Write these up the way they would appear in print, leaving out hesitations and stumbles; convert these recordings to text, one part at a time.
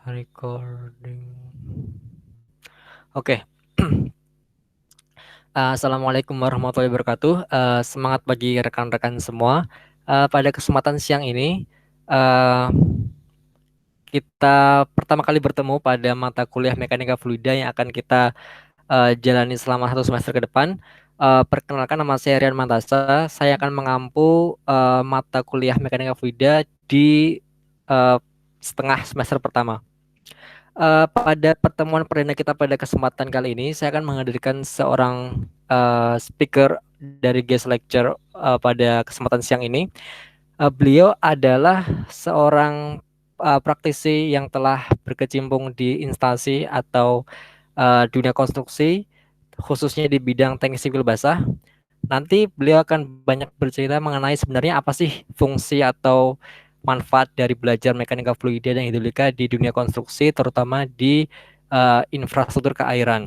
Recording. Oke. Assalamualaikum warahmatullahi wabarakatuh. Semangat bagi rekan-rekan semua. Pada kesempatan siang ini, uh, kita pertama kali bertemu pada mata kuliah Mekanika Fluida yang akan kita jalani selama 1 semester ke depan. Perkenalkan, nama saya Rian Mantasa. Saya akan mengampu mata kuliah Mekanika Fluida di uh, setengah semester pertama. Pada pertemuan perdana kita pada kesempatan kali ini, saya akan menghadirkan seorang speaker dari guest lecture pada kesempatan siang ini. Beliau adalah seorang praktisi yang telah berkecimpung di instansi atau dunia konstruksi, khususnya di bidang teknik sipil basah. Nanti beliau akan banyak bercerita mengenai sebenarnya apa sih fungsi atau manfaat dari belajar mekanika fluida dan hidrolika di dunia konstruksi, terutama di infrastruktur keairan.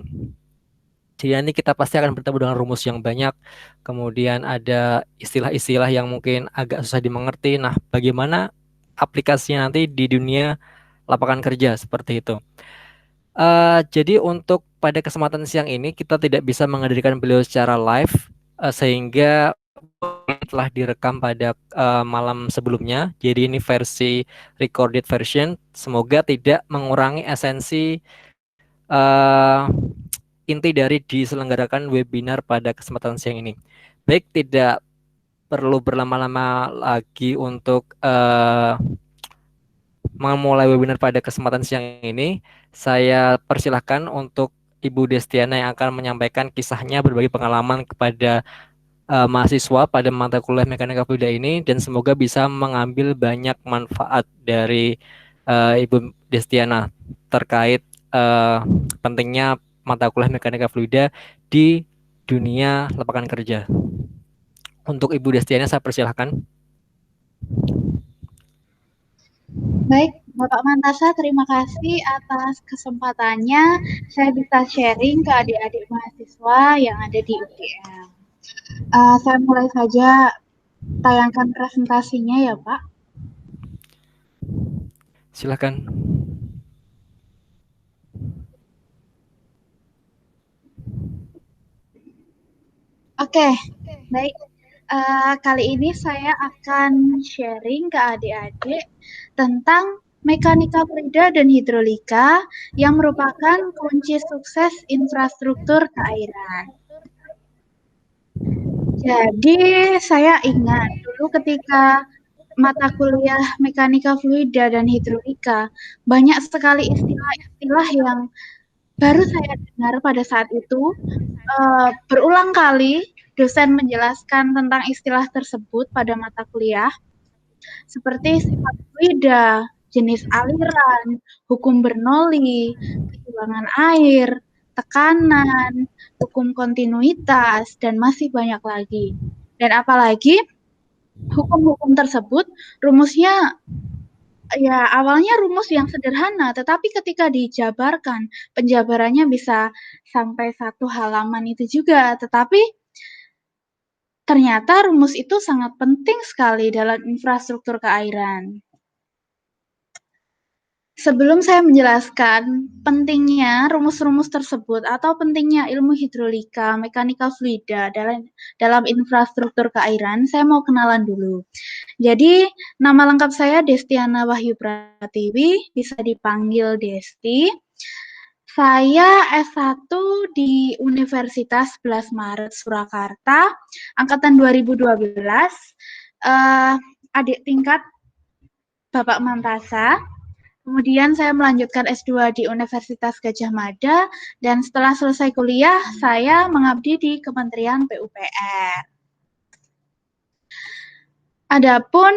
Jadi nanti kita pasti akan bertemu dengan rumus yang banyak, kemudian ada istilah-istilah yang mungkin agak susah dimengerti. Nah, bagaimana aplikasinya nanti di dunia lapangan kerja seperti itu. Jadi untuk pada kesempatan siang ini kita tidak bisa menghadirkan beliau secara live, sehingga telah direkam pada malam sebelumnya. Jadi ini versi recorded version. Semoga tidak mengurangi esensi uh, inti dari diselenggarakan webinar pada kesempatan siang ini. Baik, tidak perlu berlama-lama lagi untuk memulai webinar pada kesempatan siang ini. Saya persilahkan untuk Ibu Destiana yang akan menyampaikan kisahnya, berbagi pengalaman kepada mahasiswa pada mata kuliah Mekanika Fluida ini, dan semoga bisa mengambil banyak manfaat dari Ibu Destiana terkait pentingnya mata kuliah Mekanika Fluida di dunia lapangan kerja. Untuk Ibu Destiana saya persilahkan. Baik, Bapak Mantasa, terima kasih atas kesempatannya. Saya bisa sharing ke adik-adik mahasiswa yang ada di UGM. Saya mulai saja tayangkan presentasinya ya, Pak. Silakan. Oke, baik. Kali ini saya akan sharing ke adik-adik tentang mekanika fluida dan hidrolika yang merupakan kunci sukses infrastruktur keairan. Jadi saya ingat dulu ketika mata kuliah mekanika fluida dan hidrolika, banyak sekali istilah-istilah yang baru saya dengar pada saat itu. Berulang kali dosen menjelaskan tentang istilah tersebut pada mata kuliah, seperti sifat fluida, jenis aliran, hukum Bernoulli, kehilangan air, tekanan, hukum kontinuitas, dan masih banyak lagi. Dan apalagi hukum-hukum tersebut rumusnya ya awalnya rumus yang sederhana, tetapi ketika dijabarkan, penjabarannya bisa sampai 1 halaman itu juga. Tetapi ternyata rumus itu sangat penting sekali dalam infrastruktur keairan. Sebelum saya menjelaskan pentingnya rumus-rumus tersebut atau pentingnya ilmu hidrolika, mekanika fluida dalam infrastruktur keairan, saya mau kenalan dulu. Jadi, nama lengkap saya Destiana Wahyu Pratiwi, bisa dipanggil Desti. Saya S1 di Universitas 11 Maret Surakarta, angkatan 2012, adik tingkat Bapak Mantasa. Kemudian saya melanjutkan S2 di Universitas Gadjah Mada, dan setelah selesai kuliah, saya mengabdi di Kementerian PUPR. Adapun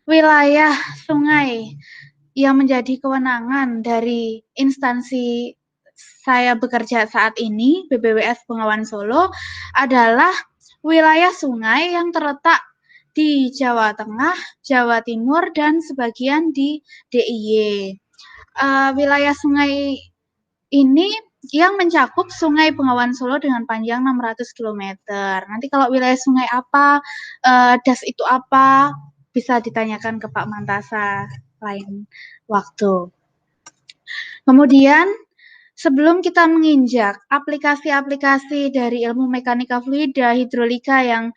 wilayah sungai yang menjadi kewenangan dari instansi saya bekerja saat ini, BBWS Bengawan Solo, adalah wilayah sungai yang terletak di Jawa Tengah, Jawa Timur, dan sebagian di DIY. Wilayah sungai ini yang mencakup Sungai Bengawan Solo dengan panjang 600 km. Nanti kalau wilayah sungai apa, das itu apa, bisa ditanyakan ke Pak Mantasa lain waktu. Kemudian sebelum kita menginjak aplikasi-aplikasi dari ilmu mekanika fluida, hidrolika yang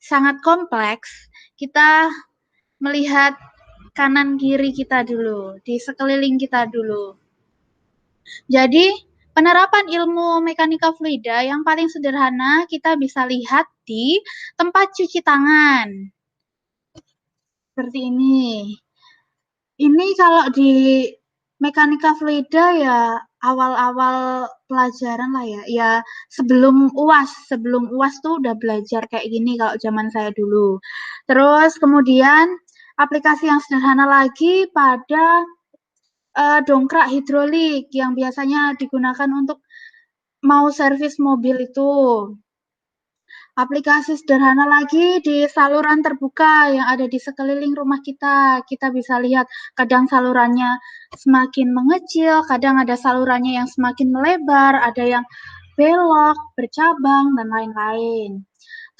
sangat kompleks, kita melihat kanan kiri kita dulu, di sekeliling kita dulu. Jadi, penerapan ilmu mekanika fluida yang paling sederhana kita bisa lihat di tempat cuci tangan. Seperti ini. Ini kalau di mekanika fluida ya awal-awal pelajaran lah ya. Ya sebelum UAS tuh udah belajar kayak gini kalau zaman saya dulu. Terus kemudian aplikasi yang sederhana lagi pada dongkrak hidrolik yang biasanya digunakan untuk mau servis mobil itu. Aplikasi sederhana lagi di saluran terbuka yang ada di sekeliling rumah kita. Kita bisa lihat kadang salurannya semakin mengecil, kadang ada salurannya yang semakin melebar, ada yang belok, bercabang, dan lain-lain.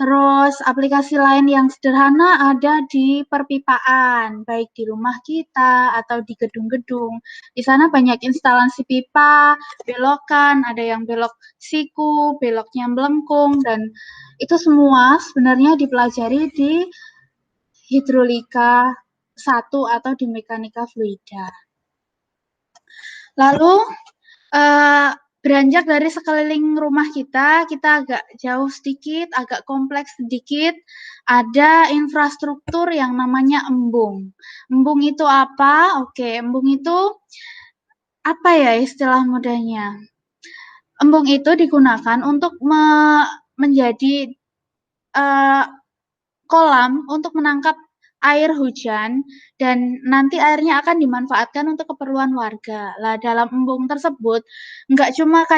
Terus aplikasi lain yang sederhana ada di perpipaan, baik di rumah kita atau di gedung-gedung. Di sana banyak instalasi pipa, belokan, ada yang belok siku, beloknya melengkung, dan itu semua sebenarnya dipelajari di hidrolika 1 atau di mekanika fluida. Lalu beranjak dari sekeliling rumah kita agak jauh sedikit, agak kompleks sedikit, ada infrastruktur yang namanya embung. Embung itu apa? Oke, embung itu apa ya istilah mudahnya? Embung itu digunakan untuk menjadi kolam untuk menangkap air hujan dan nanti airnya akan dimanfaatkan untuk keperluan warga. Lah dalam embung tersebut nggak cuma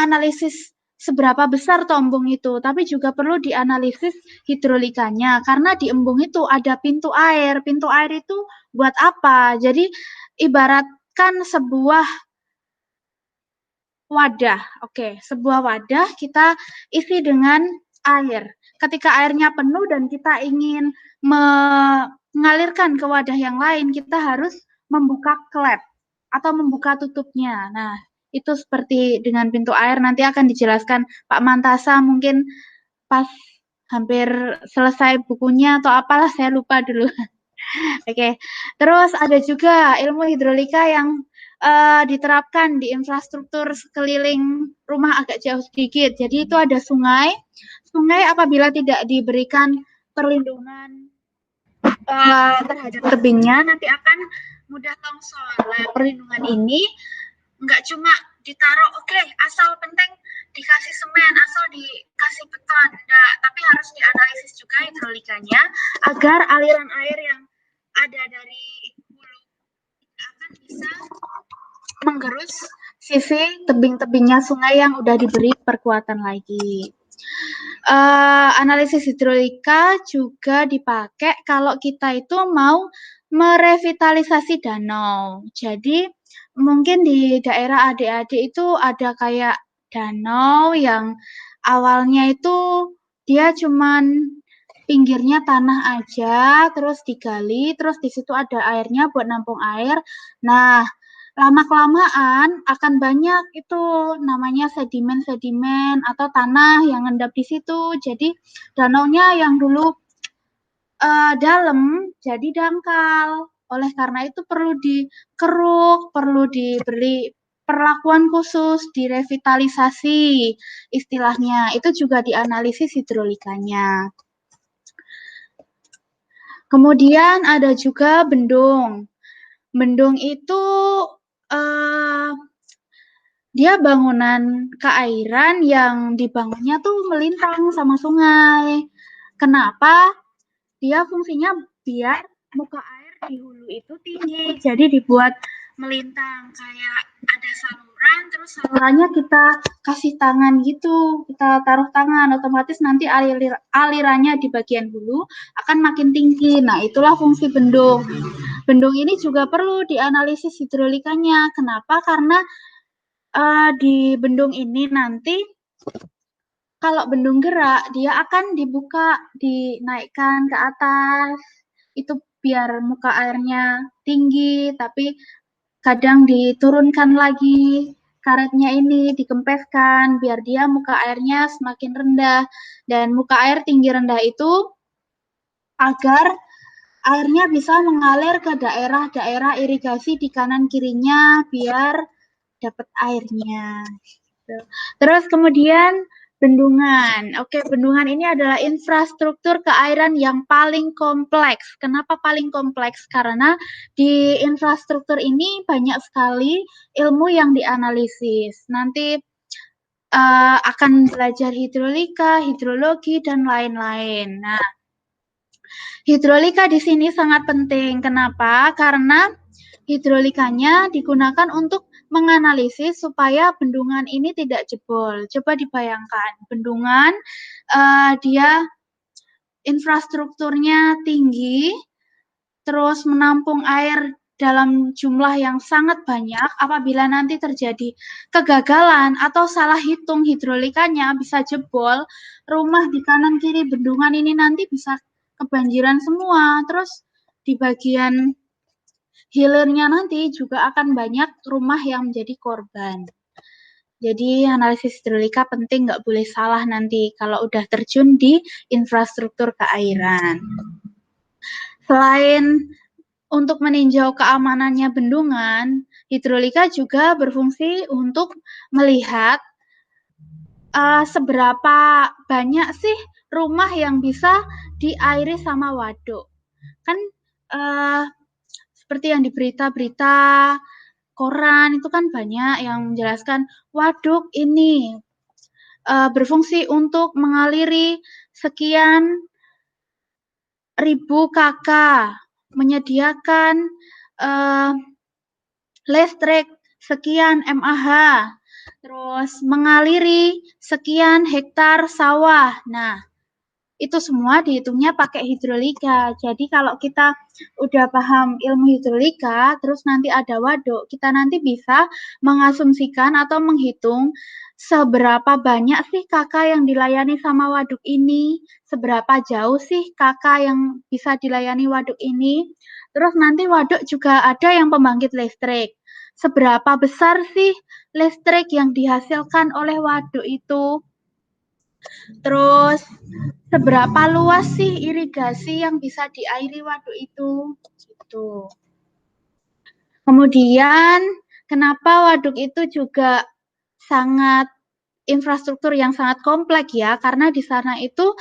analisis seberapa besar tuh embung itu, tapi juga perlu dianalisis hidrolikanya karena di embung itu ada pintu air. Pintu air itu buat apa? Jadi ibaratkan sebuah wadah. Oke, sebuah wadah kita isi dengan air. Ketika airnya penuh dan kita ingin mengalirkan ke wadah yang lain, kita harus membuka klep atau membuka tutupnya. Nah, itu seperti dengan pintu air nanti akan dijelaskan Pak Mantasa mungkin pas hampir selesai bukunya atau apalah saya lupa dulu. Oke, terus ada juga ilmu hidrolika yang diterapkan di infrastruktur sekeliling rumah agak jauh sedikit. Jadi itu ada sungai. Sungai apabila tidak diberikan perlindungan terhadap tebingnya nanti akan mudah longsor. Nah, perlindungan ini nggak cuma ditaruh, oke, asal penting dikasih semen, asal dikasih beton, enggak, tapi harus dianalisis juga hidrolikanya agar aliran air yang ada dari hulu akan bisa menggerus sisi tebing-tebingnya sungai yang udah diberi perkuatan lagi. Analisis hidrolika juga dipakai kalau kita itu mau merevitalisasi danau. Jadi mungkin di daerah adik-adik itu ada kayak danau yang awalnya itu dia cuman pinggirnya tanah aja, terus digali, terus di situ ada airnya buat nampung air. Nah, lama-kelamaan akan banyak itu namanya sedimen-sedimen atau tanah yang ngendap di situ. Jadi danaunya yang dulu dalam jadi dangkal. Oleh karena itu perlu dikeruk, perlu diberi perlakuan khusus, direvitalisasi istilahnya. Itu juga dianalisis hidrolikanya. Kemudian ada juga bendung. Bendung itu dia bangunan keairan yang dibangunnya tuh melintang sama sungai. Kenapa? Dia fungsinya biar muka air di hulu itu tinggi, jadi dibuat melintang kayak ada saluran, terus salurannya kita kasih tangan gitu, kita taruh tangan, otomatis nanti alirannya di bagian hulu akan makin tinggi. Nah, itulah fungsi bendung. Bendung ini juga perlu dianalisis hidrolikanya. Kenapa? Karena di bendung ini nanti kalau bendung gerak dia akan dibuka, dinaikkan ke atas. Itu biar muka airnya tinggi, tapi kadang diturunkan lagi karetnya ini, dikempeskan biar dia muka airnya semakin rendah. Dan muka air tinggi rendah itu agar airnya bisa mengalir ke daerah-daerah irigasi di kanan kirinya biar dapat airnya. Terus kemudian bendungan. Oke, bendungan ini adalah infrastruktur keairan yang paling kompleks. Kenapa paling kompleks? Karena di infrastruktur ini banyak sekali ilmu yang dianalisis. Nanti akan belajar hidrolika, hidrologi, dan lain-lain. Nah, hidrolika di sini sangat penting. Kenapa? Karena hidrolikanya digunakan untuk menganalisis supaya bendungan ini tidak jebol. Coba dibayangkan, bendungan dia infrastrukturnya tinggi, terus menampung air dalam jumlah yang sangat banyak. Apabila nanti terjadi kegagalan atau salah hitung hidrolikanya bisa jebol, rumah di kanan kiri bendungan ini nanti bisa kebanjiran semua. Terus di bagian hilirnya nanti juga akan banyak rumah yang menjadi korban. Jadi analisis hidrolika penting, nggak boleh salah nanti kalau udah terjun di infrastruktur keairan. Selain untuk meninjau keamanannya bendungan, hidrolika juga berfungsi untuk melihat seberapa banyak sih rumah yang bisa diairi sama waduk. Kan seperti yang di berita-berita koran itu kan banyak yang menjelaskan waduk ini berfungsi untuk mengaliri sekian ribu kakak, menyediakan listrik sekian mAh, terus mengaliri sekian hektar sawah. Nah, itu semua dihitungnya pakai hidrolika. Jadi kalau kita udah paham ilmu hidrolika, terus nanti ada waduk, kita nanti bisa mengasumsikan atau menghitung seberapa banyak sih kakak yang dilayani sama waduk ini, seberapa jauh sih kakak yang bisa dilayani waduk ini. Terus nanti waduk juga ada yang pembangkit listrik. Seberapa besar sih listrik yang dihasilkan oleh waduk itu? Terus seberapa luas sih irigasi yang bisa diairi waduk itu? Gitu. Kemudian kenapa waduk itu juga sangat infrastruktur yang sangat kompleks ya? Karena di sana itu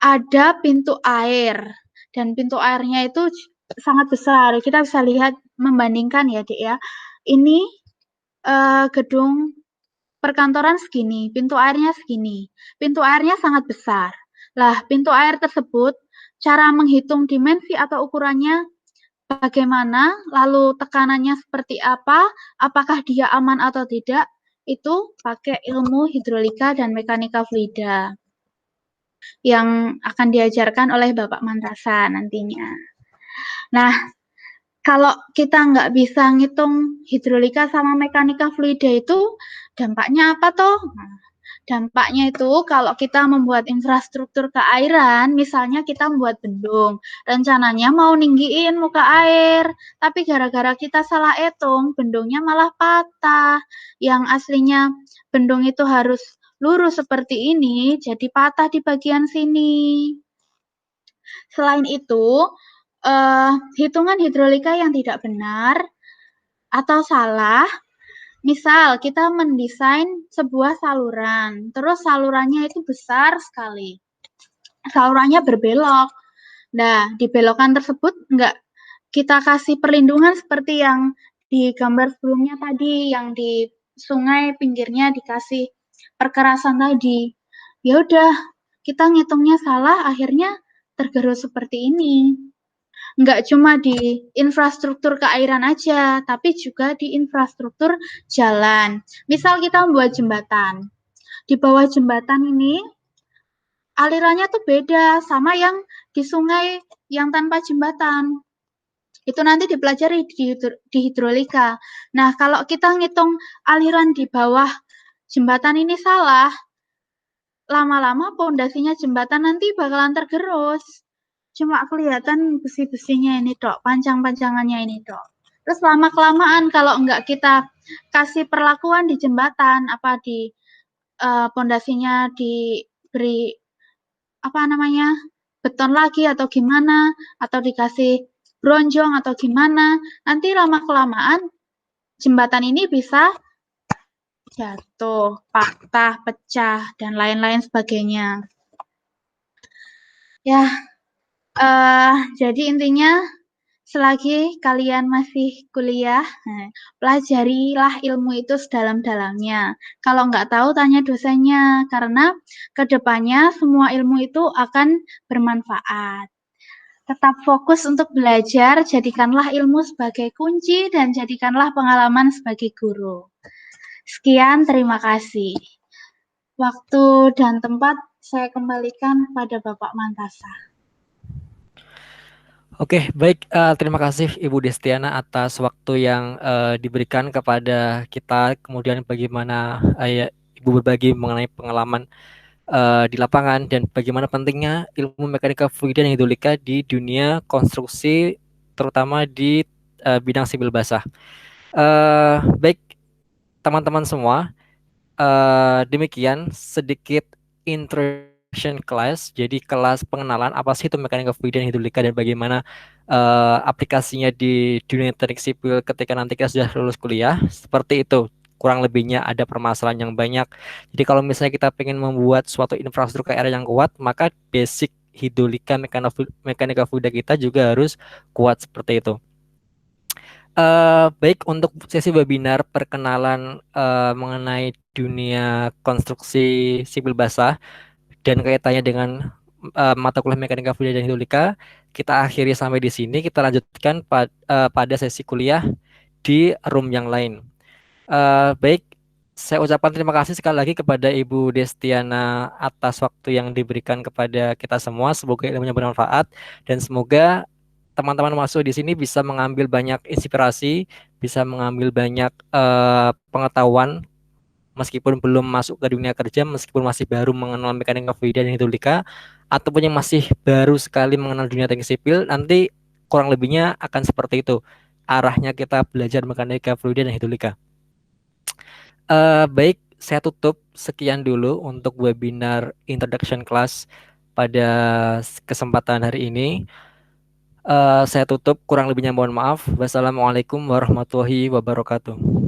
ada pintu air dan pintu airnya itu sangat besar. Kita bisa lihat membandingkan ya, Dek ya. Ini gedung perkantoran segini, pintu airnya segini. Pintu airnya sangat besar. Lah, pintu air tersebut, cara menghitung dimensi atau ukurannya bagaimana, lalu tekanannya seperti apa, apakah dia aman atau tidak, itu pakai ilmu hidrolika dan mekanika fluida yang akan diajarkan oleh Bapak Mantrasa nantinya. Nah, kalau kita nggak bisa ngitung hidrolika sama mekanika fluida itu dampaknya apa toh? Nah, dampaknya itu kalau kita membuat infrastruktur keairan, misalnya kita membuat bendung, rencananya mau ninggiin muka air, tapi gara-gara kita salah hitung, bendungnya malah patah. Yang aslinya bendung itu harus lurus seperti ini, jadi patah di bagian sini. Selain itu, hitungan hidrolika yang tidak benar atau salah, misal kita mendesain sebuah saluran, terus salurannya itu besar sekali, salurannya berbelok. Nah, di belokan tersebut enggak kita kasih perlindungan seperti yang di gambar sebelumnya tadi, yang di sungai pinggirnya dikasih perkerasan tadi. Ya udah, kita ngitungnya salah, akhirnya tergerus seperti ini. Nggak cuma di infrastruktur keairan aja, tapi juga di infrastruktur jalan. Misal kita membuat jembatan. Di bawah jembatan ini, alirannya tuh beda sama yang di sungai yang tanpa jembatan. Itu nanti dipelajari di hidrolika. Nah, kalau kita ngitung aliran di bawah jembatan ini salah, lama-lama pondasinya jembatan nanti bakalan tergerus. cuma kelihatan besi-besinya ini tok, pancang-pancangannya ini tok. Terus lama-kelamaan kalau enggak kita kasih perlakuan di jembatan, apa di pondasinya diberi apa namanya beton lagi atau gimana, atau dikasih bronjong atau gimana, nanti lama-kelamaan jembatan ini bisa jatuh, patah, pecah, dan lain-lain sebagainya. Ya, jadi intinya selagi kalian masih kuliah, pelajarilah ilmu itu sedalam-dalamnya. Kalau nggak tahu, tanya dosennya, karena kedepannya semua ilmu itu akan bermanfaat. Tetap fokus untuk belajar, jadikanlah ilmu sebagai kunci, dan jadikanlah pengalaman sebagai guru. Sekian, terima kasih. Waktu dan tempat saya kembalikan pada Bapak Mantasa. Oke, baik. Terima kasih Ibu Destiana atas waktu yang diberikan kepada kita. Kemudian bagaimana ya, Ibu berbagi mengenai pengalaman di lapangan dan bagaimana pentingnya ilmu mekanika fluida dan hidrolika di dunia konstruksi, terutama di bidang sibil basah. Baik, teman-teman semua. Demikian sedikit introduction class, jadi kelas pengenalan apa sih itu mekanika fluida dan hidrolika dan bagaimana aplikasinya di dunia teknik sipil ketika nanti kita sudah lulus kuliah. Seperti itu, kurang lebihnya ada permasalahan yang banyak. Jadi kalau misalnya kita pengen membuat suatu infrastruktur KR yang kuat, maka basic hidrolika mekanika fluida kita juga harus kuat seperti itu. Baik, untuk sesi webinar perkenalan mengenai dunia konstruksi sipil basah dan kaitannya dengan mata kuliah mekanika fluida dan hidrolika, kita akhiri sampai di sini. Kita lanjutkan pada sesi kuliah di room yang lain. Baik, saya ucapkan terima kasih sekali lagi kepada Ibu Destiana atas waktu yang diberikan kepada kita semua. Semoga ilmunya bermanfaat dan semoga teman-teman masuk di sini bisa mengambil banyak inspirasi, bisa mengambil banyak pengetahuan meskipun belum masuk ke dunia kerja, meskipun masih baru mengenal mekanika fluida dan hidrolika, ataupun yang masih baru sekali mengenal dunia teknik sipil, nanti kurang lebihnya akan seperti itu. Arahnya kita belajar mekanika fluida dan hidrolika. Baik, saya tutup sekian dulu untuk webinar introduction class pada kesempatan hari ini. Saya tutup, kurang lebihnya mohon maaf. Wassalamualaikum warahmatullahi wabarakatuh.